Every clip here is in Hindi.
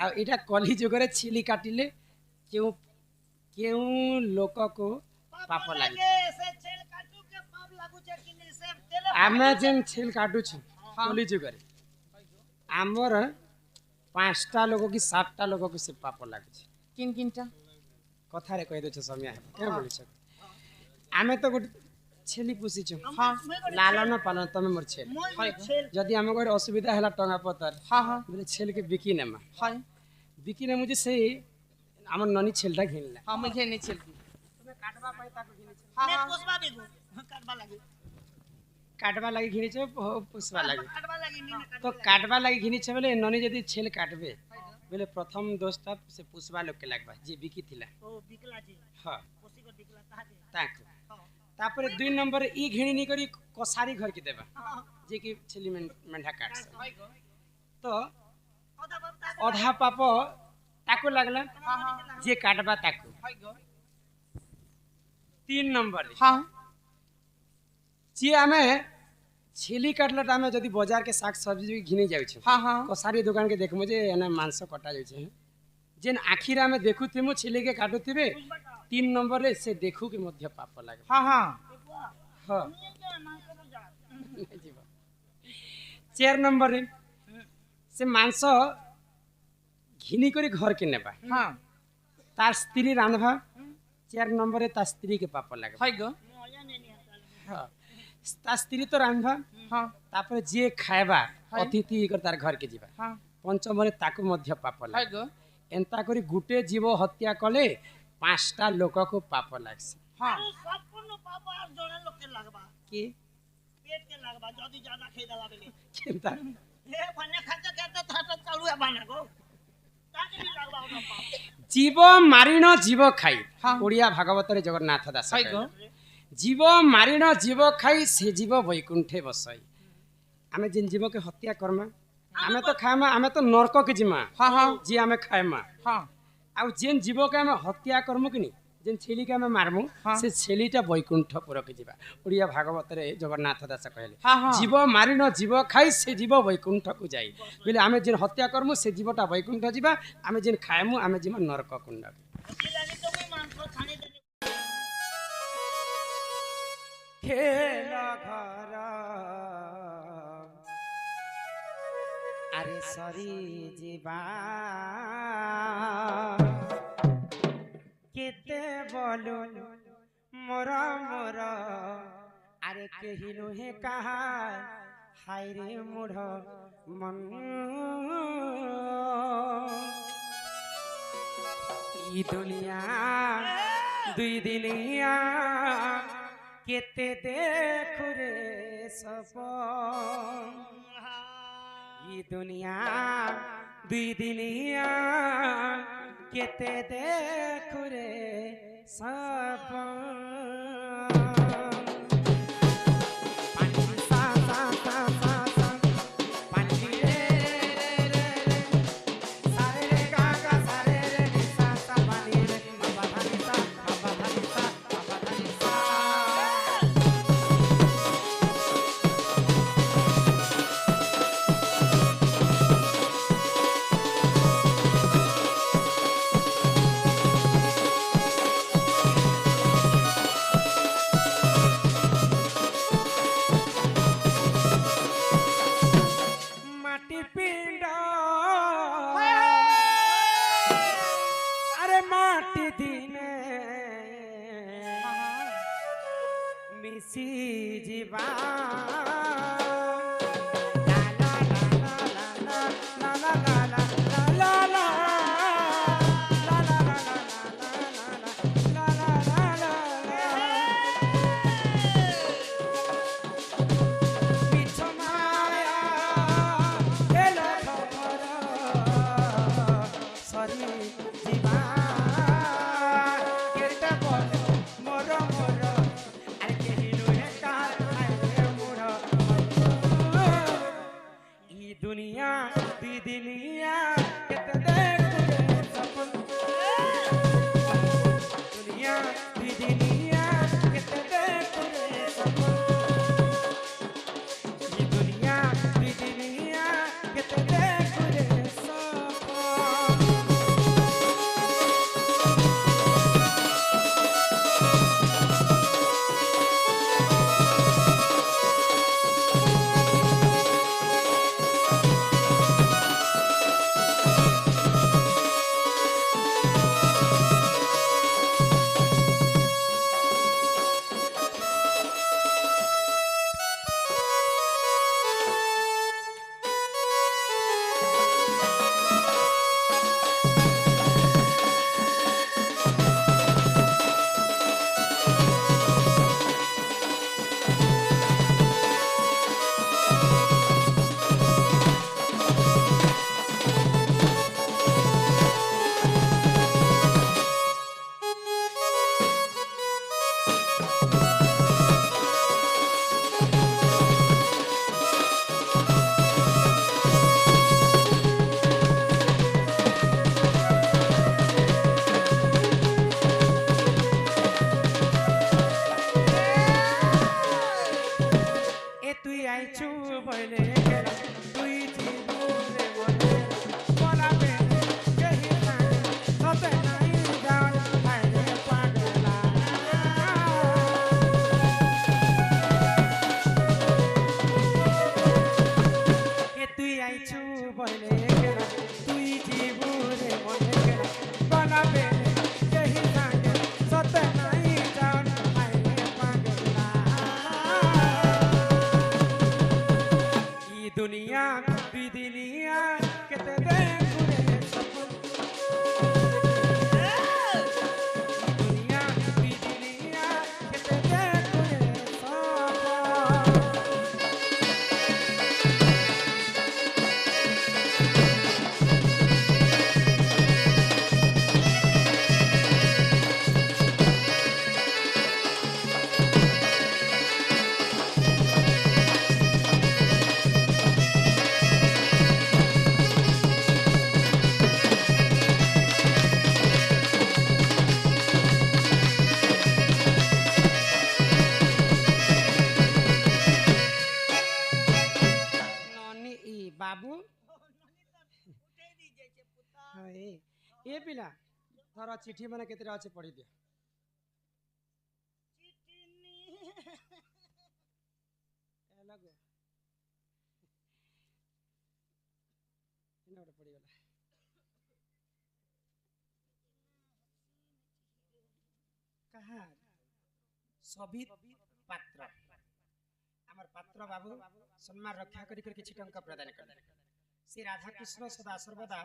आटा कली जुगर छेली काटिले क्यों क्यों लोक को पाप लगे आम जेन छेल काटुछ कली जुगर आमर 5टा लोक कि 7टा लोक को से पाप लगे किन किनटा कथारे कह दे समय क्या बोल आमे तो गोटे छेली पुषिछु लालन पालन तमे मोर छेल जदि आम घर असुविधा है टंगा पतर बोले छेल के बिकी नेमा बिकी ने मुझे से आम ननी छेलटा घिनला हां मैं घेने छेल की तुमे काटबा पाई ताको घिनेछ मैं पोसबा बेगु काटबा लागि घिनेछ पोसबा लागि तो काटबा लागि घिनेछ बोले ननी जदि छेल काटबे बोले प्रथम दोषटा से पुष्पा लोग के लगबा जे बिकी थिला ओ बिकला जी हां पोसी को बिकला ताको तापर 2 नंबर ई घिणी नी करी कसारी घर की देबा जे की छेली मेंढा काट तो आधा पाप ताको लागला जे काटबा ताको 3 नंबर हां जे हमें छेली काटला टाइम जदि बाजार के साग सब्जी घिनी जाय छ हां हां कसारी दुकान के देखमु जे एना मांस कटा जाय छ जेन आखिरा में देखु थिमु छेली के काटु थिबे 3 नंबर रे से देखु के मध्य पाप लागे हां हां हां 4 नंबर रे से मांस घिनी करी घर के नेबा हां तार स्त्री रांधबा 4 नंबर रे ता स्त्री के पाप लागे हाय गो हां ता स्त्री तो रांधबा हां तापर जे खायबा अतिथि कर तार घर के जीवा हां पंचम रे ताको मध्य पाप लागे हाय गो एंता करी गुटे जीव हत्या कले 5टा लोक को पाप लागसी हां संपूर्ण पाप आ जणा लोक के लागबा की पेट के लागबा जदी ज्यादा खाइ देला बेले केनता हे बने खाते कहते थाटा चालू बाना गो ताके भी लागबा ओना पाप जीव मारिन जीव खाई ओडिया भागवत रे जगन्नाथ दास हाय गो जीव मारिन जीव खाई से जीव वैकुंठे बसई आमे जिन जीव के हत्या करमा आमे तो खामा आमे तो नरक के जिमा हां हां जी आमे खायमा हां आ जेन जीव के आमे हत्या करमु किनी जेन छेली के आमे मारमु से छेलीटा वैकुंठपुर के जिबा ओडिया भागवत रे जगन्नाथ दास कहले जीव मारिन जीव खाई से जीव वैकुंठ को जाई बोले आमे जेन हत्या करमु से जीवटा वैकुंठ जिबा आमे जेन खायमु आमे जिमा नरक कुंड लागी तो मैं मांस खाने दे खेल घर अरे सरी जीवा केते बोलो मोर मोर अरे केही नुहे कहा हाय रे मूढ़ मन ई दुनिया दुई दिनिया केते देखु रे सपन ई दुनिया दुई दिनिया केते देखु रे सपन मिसी जीवा हाय ए पिला धर चिठी माने केतेटा अछि पढि दियो चिटिनी ए लगो इना पढि गला कहा सभी पात्र आमर पात्र बाबू सम्मान रक्षा करी किछि टंका प्रदान कर श्री राधा कृष्ण सदा सर्वदा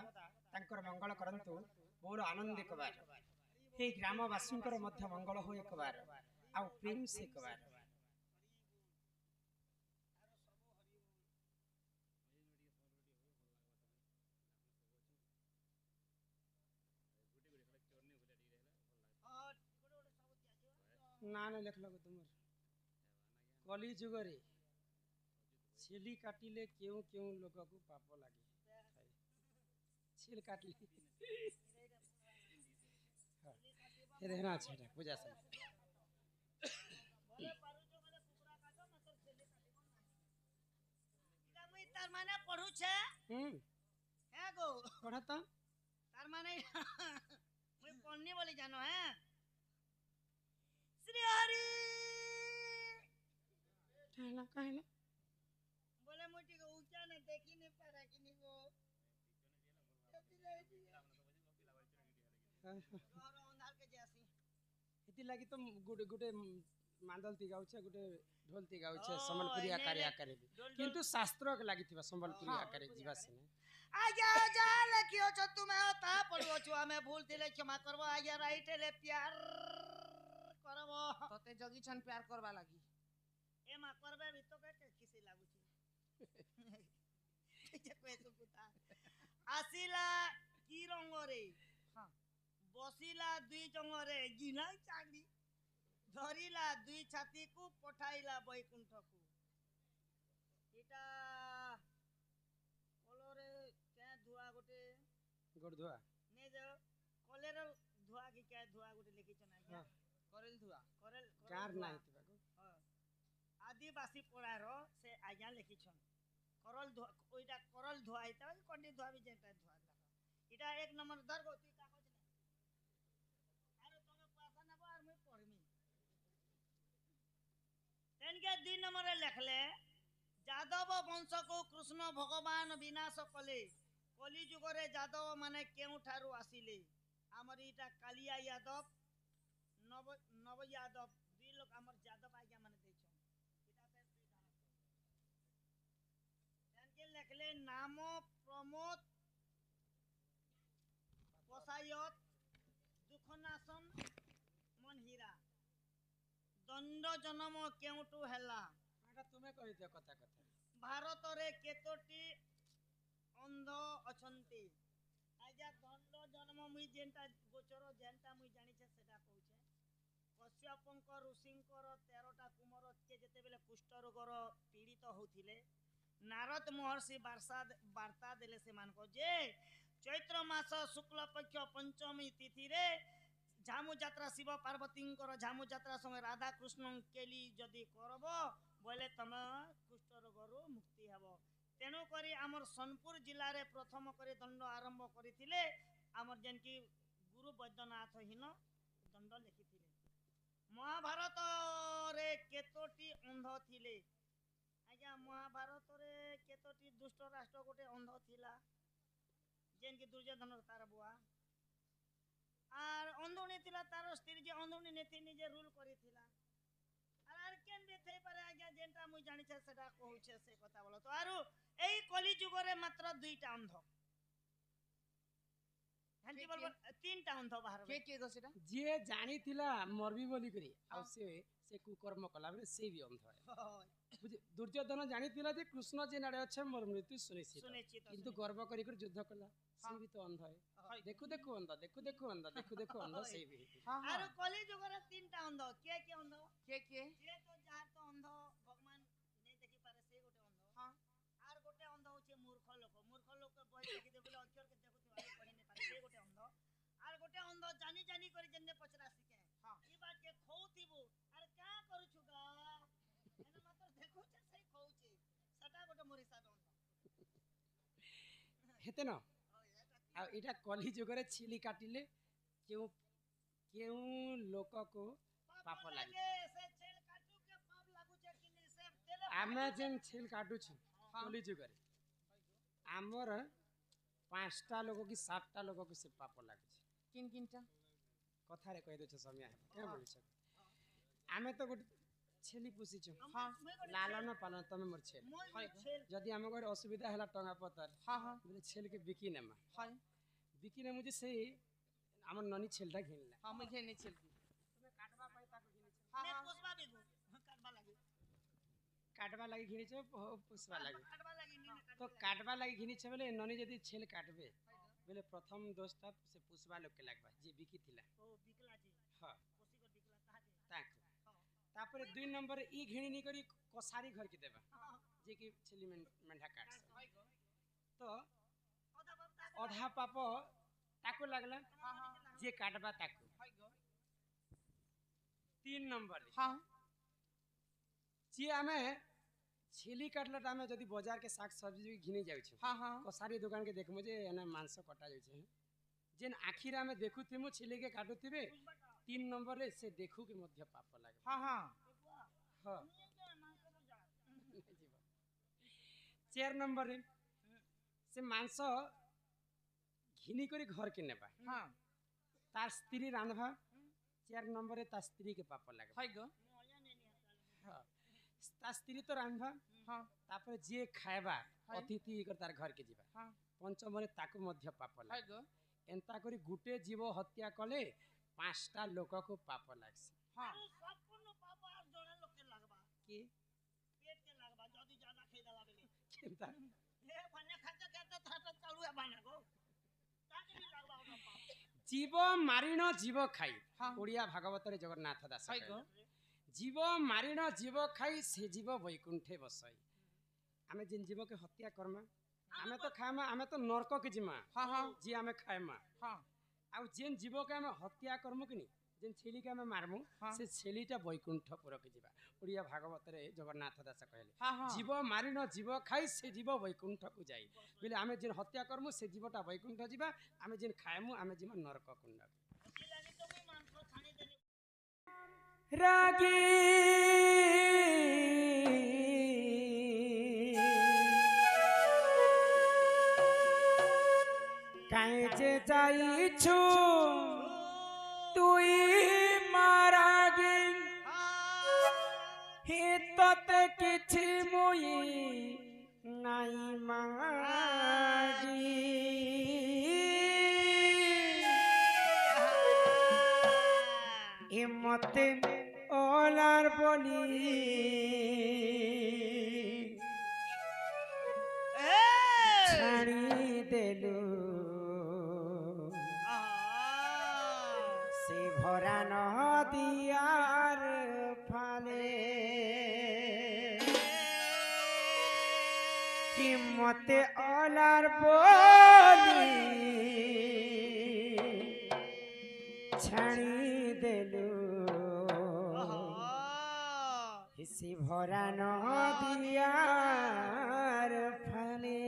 तांकर मंगल करंतु मोर आनंद एक बार हे ग्रामवासी मध्य मंगल हो एक बार आउ प्रेम से एक बार ना ना लिख लो तुमर कली जुग रे छेली काटिले क्यों क्यों लोग को पाप लागे छेल काटली ये देखना अच्छा है पूजा से तार माने पढ़ू छे है गो पढ़ता तार माने मुई पढ़नी बोली जानो है श्री हरि कहला बोले मुझे को ऊंचा ने देखी नहीं पारा कि नहीं गो घर अंधार के जैसी इति लागि तो गुटे गुटे मांदलती गाउछे गुटे ढोलती गाउछे संबलपुरी आकार आकार किंतु शास्त्र के लागिथिबा संबलपुरी आकार जीवा से आजा आजा लखियो छ तुमे ता पड़ो छ हमें भूल दिले क्षमा करबो आजा राइट ले प्यार करबो तते जगी छन प्यार करबा लागी ए मा करबे भी तो के किसी लागु छी जे कोइ तो कुता आसिला की रंग रे हां बसिला दुई जंग रे गिना चागड़ी धरिला दुई छाती को पठाइला बैकुंठ को इटा कलरे क्या धुआ गोटे गोड़ धुआ ने जो कलेर धुआ की क्या धुआ गोटे लिखि छना क्या करेल धुआ करेल कार नाही तिबा को आदिवासी पड़ार से आज्ञा लिखि छन करल धुआ ओइटा करल धुआ इता कोडी धुआ भी जेटा धुआ इटा एक नंबर दर गोती कागज ने आरो तमे पैसा नबो आर मैं पढ़मी तेन के 2 नंबर लिखले यादव वंश को कृष्ण भगवान विनाश कले कली जुग रे यादव माने केउ ठारू आसिले हमर इटा कालिया यादव नव यादव दुई लोग हमर यादव आज्ञा माने दै छ इटा पे तेन के लिखले नाम प्रमोद पसायत दुखनाशन मन हीरा दंड जन्म केउटू हैला आटा तुमे कहि दियो कथा कथा भारत रे केतोटी अंध अछंती आजा दंड जन्म मुई जेंटा गोचर जेंटा मुई जानि छे सेटा कहू छे कश्यपंक ऋषिंकर 13टा कुमार के जेते बेले कुष्ठ रोगर पीड़ित होथिले नारद महर्षि वार्ता देले से मान को जे चैत्र मास शुक्ल पक्ष पंचमी तिथि रे झामु यात्रा शिव पार्वती झामु यात्रा संगे राधा कृष्ण केली जदि करब बोले तुम कुष्ठ रोगरू मुक्ति हेब तेणु करी आमर सोनपुर जिले में प्रथम करी दंड आरंभ करथिले आमर जेन की गुरु वैद्यनाथ हीन दंड लिखिथिले महाभारत रे केतोटी अंध थिले आज्ञा महाभारत रे केतोटी दुष्ट राष्ट्र गोटे अंध थिला जेन की दुर्योधन तार बुआ आर अंधुनी थिला तार स्त्री जे अंधुनी नेथि निजे रूल करिथिला आर केन बे थई पारे आज्ञा जेंटा मुई जानि छे सेटा कहू छे से कथा बोलो तो आरु एई कली जुग रे मात्र 2टा अंध हंती बोल 3टा अंध बाहर के गो सेटा जे जानी थिला मरबी बोली करी आ से कुकर्म कला बेले से भी अंध है बुझे दुर्योधन जानी थिला जे कृष्ण जे नाडे अछि मोर मृत्यु सुनिश्चित किंतु गर्व करी कर युद्ध कला से भी तो अंध है देखो देखो अंध देखो देखो अंध देखो देखो अंध से भी आरु कली जुग रे 3टा अंध के अंध के जे तो जार तो अंध भगवान नै देखि पारे से गोटे अंध हां आर गोटे अंध होचे मूर्ख लोक के बहि देखि दे बोले अक्षर के देखु आर पढ़ि नै पारे से गोटे अंध आर गोटे अंध जानी जानी करी जन्ने पचरा सिके हां ई बात के खौथिबो आर का करू छु गा एना मात्र देखु छे सही खौचे सटा गोटे मोर हिसाब अंध हेते न आ এটা কলি যুগরে ছিলি কাটিলে কেউ কেউ লোকକୁ পাপ লাগে। ସେ ଛେଲ କାଟୁ କେ ପାପ ଲାଗୁଛେ କି ନି ସେ ଦେଲେ ଆମେ ଯେନ୍ ଛେଲ କାଟୁଛୁ କଲି ଯୁଗରେ ଆମର 5ଟା ଲୋକ କି 7ଟା ଲୋକକୁ ସେ ପାପ ଲାଗୁଛି। किन किनटा କଥାରେ କହିଦେଉଛ ସମୟ କେଁ ବୋଲୁଛ? ଆମେ ତ ଗୋଟେ ଛେଲି ପୋଷିଛୁ, ଲାଲନ ପାଲନ ତମେ ମୋର ଛେଲ। মই ଛେଲ ଯଦି ଆମ ଘରେ ଅସୁବିଧା ହେଲା ଟଙ୍କା ପତର हाँ हाँ ବୋଲେ ଛେଲକେ ବିକି ନେମା, हाँ ବିକି ନେମୁ ଯେ ସେ ଆମର ନନି ଛେଲଟା ଘିଣିଲା। हाँ मुझे नहीं चलती ତମେ କାଟବା ପାଇଁ ତାକୁ ଘିଣିଛ, हाँ ନେ हाँ ପୋଷବା ବିଗୁ କାଟବା ଲାଗି କାଟବା ଲାଗି ଘିଣିଛ, ପୋଷବା ଲାଗି। କାଟବା ଲାଗି ନି ତ କାଟବା ଲାଗି ଘିଣିଛ ବେଲେ ନନି ଯଦି ଛେଲ କାଟବେ ବେଲେ ପ୍ରଥମ ଦୋଷଟା ସେ ପୋଷବା ଲୋକକେ ଲାଗବା ଯିଏ ବିକିଥିଲା। ଓ ବିକଲା ଜି ହଁ ପୋଷି ko ବିକଲା ତାହାକେ ତାକୁ ତାପରେ 2 ନମ୍ବରରେ ଇ ଘିଣି କରି କସାରୀ ଘରକେ ଦେବା ଯେ କି ଛେଲି ମେଣ୍ଢା କାଟସ। ତ ଅଧା ବାପା ଅଧା ପାପ ତାକୁ ଲାଗଲା ଯେ କାଟବା ତାକୁ। 3 ନମ୍ବରରେ हाँ ଯେ ଆମେ ଛେଲି କାଟଲାଟା ଆମେ ଯଦି ବଜାର के साग सब्जी घिनी जाउଛୁ, हाँ हाँ କସାରୀ ଦୋକାନ के देखमु जे एना मांस कटा जाउছে, जेन आखिर ଆମେ ଦେଖୁଥିମୁ ଛେଲି के काटुथिबे। 3 ନମ୍ବରରେ ସେ ଦେଖୁ के ମଧ୍ୟ ପାପ ଲାଗେ। हाँ हाँ ହଁ 4 ନମ୍ବରରେ ସେ ମାଂସ ଘିନି କରି घर के नेबा, हाँ तार स्त्री रांधबा। 4 नंबर ता स्त्री के पाप लागे। हाय गो हाँ, ता स्त्री तो रांधबा, हाँ तापर जे खाएबा हाय। अतिथि कर तार घर के जीवा। हाँ 5 ताकू मध्य पाप हाय लागे। गो एंता करी गुटे जीव हत्या कले 5टा लोक को पाप लागसी। हाँ সম্পূর্ণ পাপ আর জনে লোকে লাগবা के পেট के লাগবা যদি ज्यादा খাই দেলা বেলে केंता हे फने खाते खाते थाटा चालू बाना गो ताके भी लागबा ओटा पाप जीव मारिण जीव खाई। हाँ। ओडिया भागवत रे जगन्नाथ दास हाय गो कहले, जीव मारिण जीव खाई से जीव वैकुंठे बसई। आमे जिन जीव के हत्या करमा आमे तो खाएमा, आमे तो नरक के जिमा हाँ हाँ जी आमे खाएमा। हाँ आउ जेन जीव के आमे हत्या करमु कि नी, जेन छेली के आमे मारमु हाँ। से छेलीटा वैकुंठपुर के जीवा। ओडिया भागवत रे जगन्नाथ दास कहले, हाँ हाँ जीव मारिण जीव खाई से जीव वैकुंठ को जाई। बोले आमे जेन हत्या करमु से जीवटा वैकुंठ जीवा, आमे जेन खाएमु आमे जीवा नरक कुंड। किलानी तो मैं मांस खाने देने रागी काहे जे जाइछु तुई मारागी हितते किछि मुई नाई मागी। मते ओलार बली छाड़ी देलु से भरा नदियार फाले कि मते ओलार बली छाड़ी देलु हिसी भरा नदियार फाले।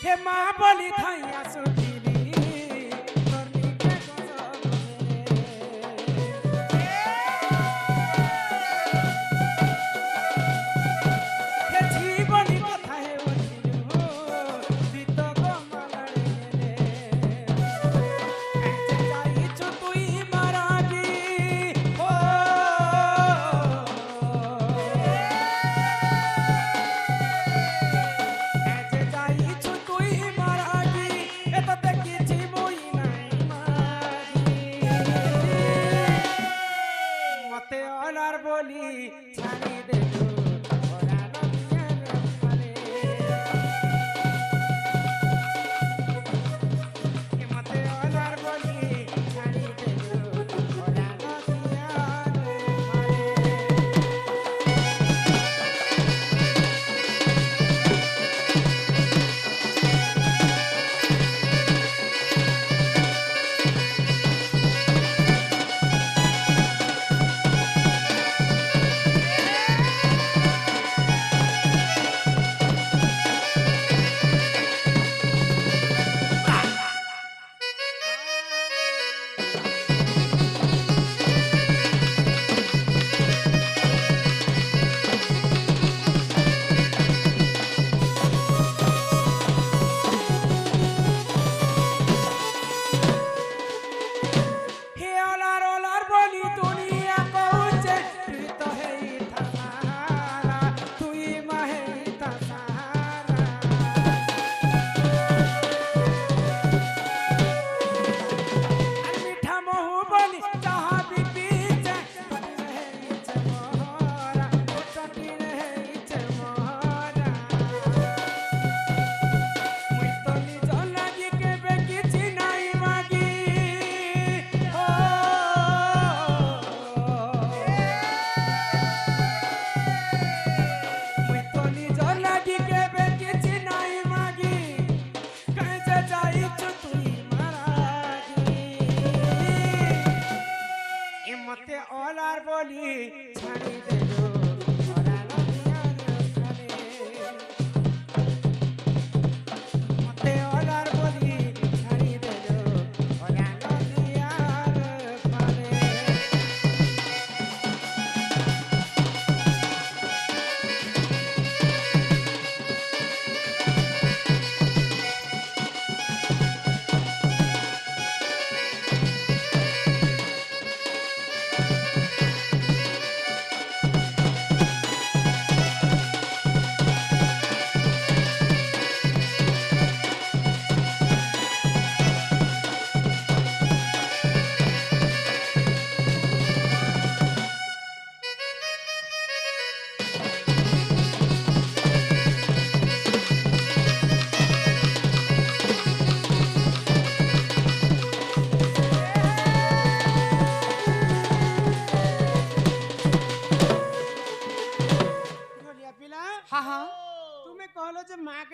हे माँ बोली थाइया सुटिली करनी के कसम हे जीवनी कथा हे ओथिलु बीत कमलरे काहे जाइछु तुई मारागी ओ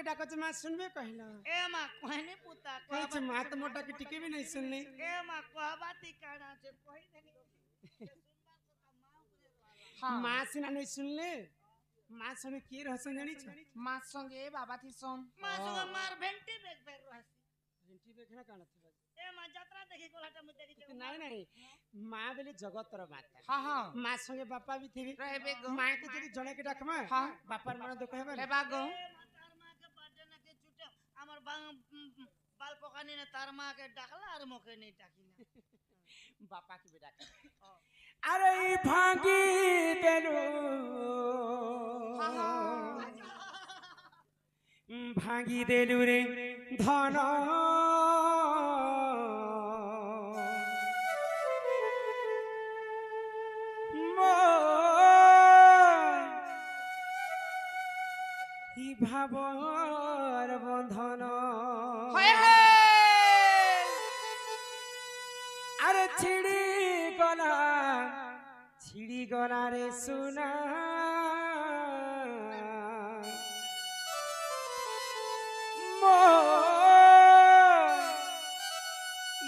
डाको माँ सुनबे कहला ए माँ कहनी पुता कहे माँ तो मोटा के टिके भी नहीं सुनले ए माँ कहबाती काना से कहि देनी हाँ माँ सिना नहीं सुनले माँ संगे के रहसन जानी छ माँ संगे बाबा थी सोन माँ सुगा मार भेंटी बेच फेर रहसी घंटी देखना काना थी ए माँ यात्रा देखि गोलाटा में देखि नहीं नहीं माँ बेले जगत र माता हाँ हाँ माँ संगे बापा भी थे रहे बेगो माँ के जदी जणे के डाकमा हाँ। बापर मन दुख हेबे ले बागो ए माँ तार माँ के बर्थडे न के छुटे हमर बाल पकानी ने तार माँ के डाकला और मोके नहीं डाकिला बापा के बेटा अरे ई भांगी देनु हाँ हाँ भांगी देलु रे धन ই ভাবর বন্ধন हाय हाय আরে ছিড়ি গলা রে সোনা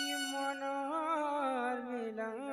ই মনৰ মিলন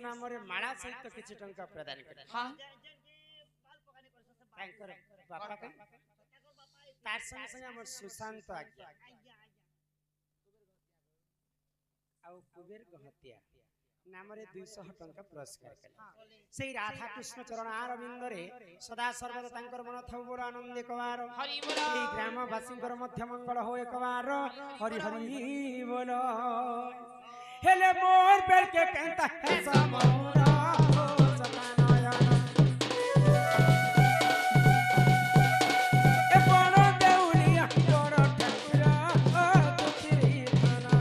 नामरे माला सहित किछि टंका प्रदान करे हाँ बाल पकानी कर से तांकर बापा के तार संग संग हमर सुशांत आज्ञा आउ कुबेर गहतिया नामरे 200 टंका पुरस्कार करे सेई राधा कृष्ण चरण अरविंद रे सदा सर्वदा तांकर मन थौ बोल आनंद एकबार हरि बोल एई ग्रामवासी मध्य मंगल हो एकबार हरि हरि बोल हेले मोर बेल के कहता है समौरा हो सतानयन ए बड़ देउलिया बड़ ठाकुरा ओ तुकरी धना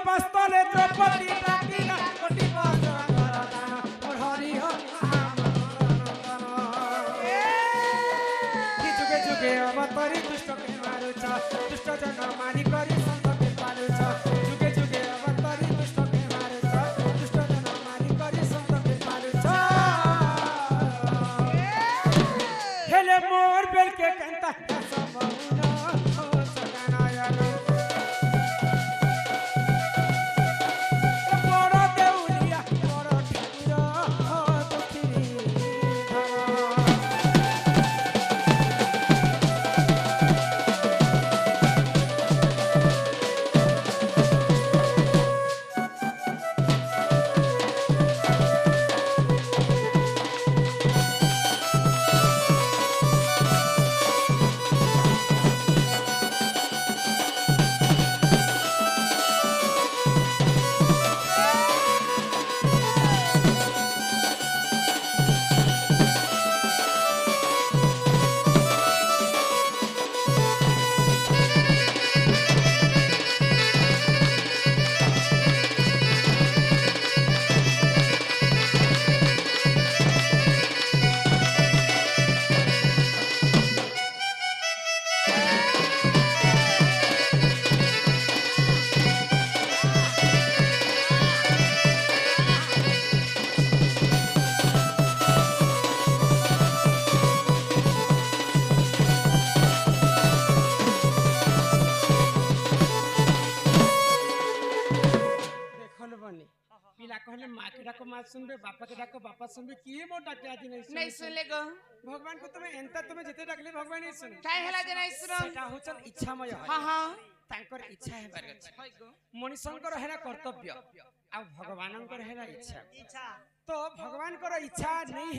बस्तले द्रौपदी डाकिला कोटि बजरंगरदा मोर हरि हो कि जुगे जुगे अवतरी दुष्ट के मारुछ दुष्ट जन मारी करी संत के पारुछ जुगे जुगे अवतरी दुष्ट के मारुछ दुष्ट जन मारी करी संत के पारुछ हेले मोर बेल के कंता समौना हो सगानायन শুনবে বাপাকে ডাকো বাপা শুনবে কি মো ডাকে আজ নাই नहीं सुनले गो ভগবান কো তুমি এন্তা তুমি যেতে ডাকলে ভগবান ই শুনে काय हेला जे नहीं सुनो সেটা হচ্ছে ইচ্ছাময় হয় हाँ हाँ তাঙ্কর ইচ্ছা হেবার আছে होय गो মনুষ্যଙ୍କର হেলা কর্তব্য আর ভগবানଙ୍କର হেলা ইচ্ছা ইচ্ছা তো ভগবানଙ୍କର ইচ্ছা নেই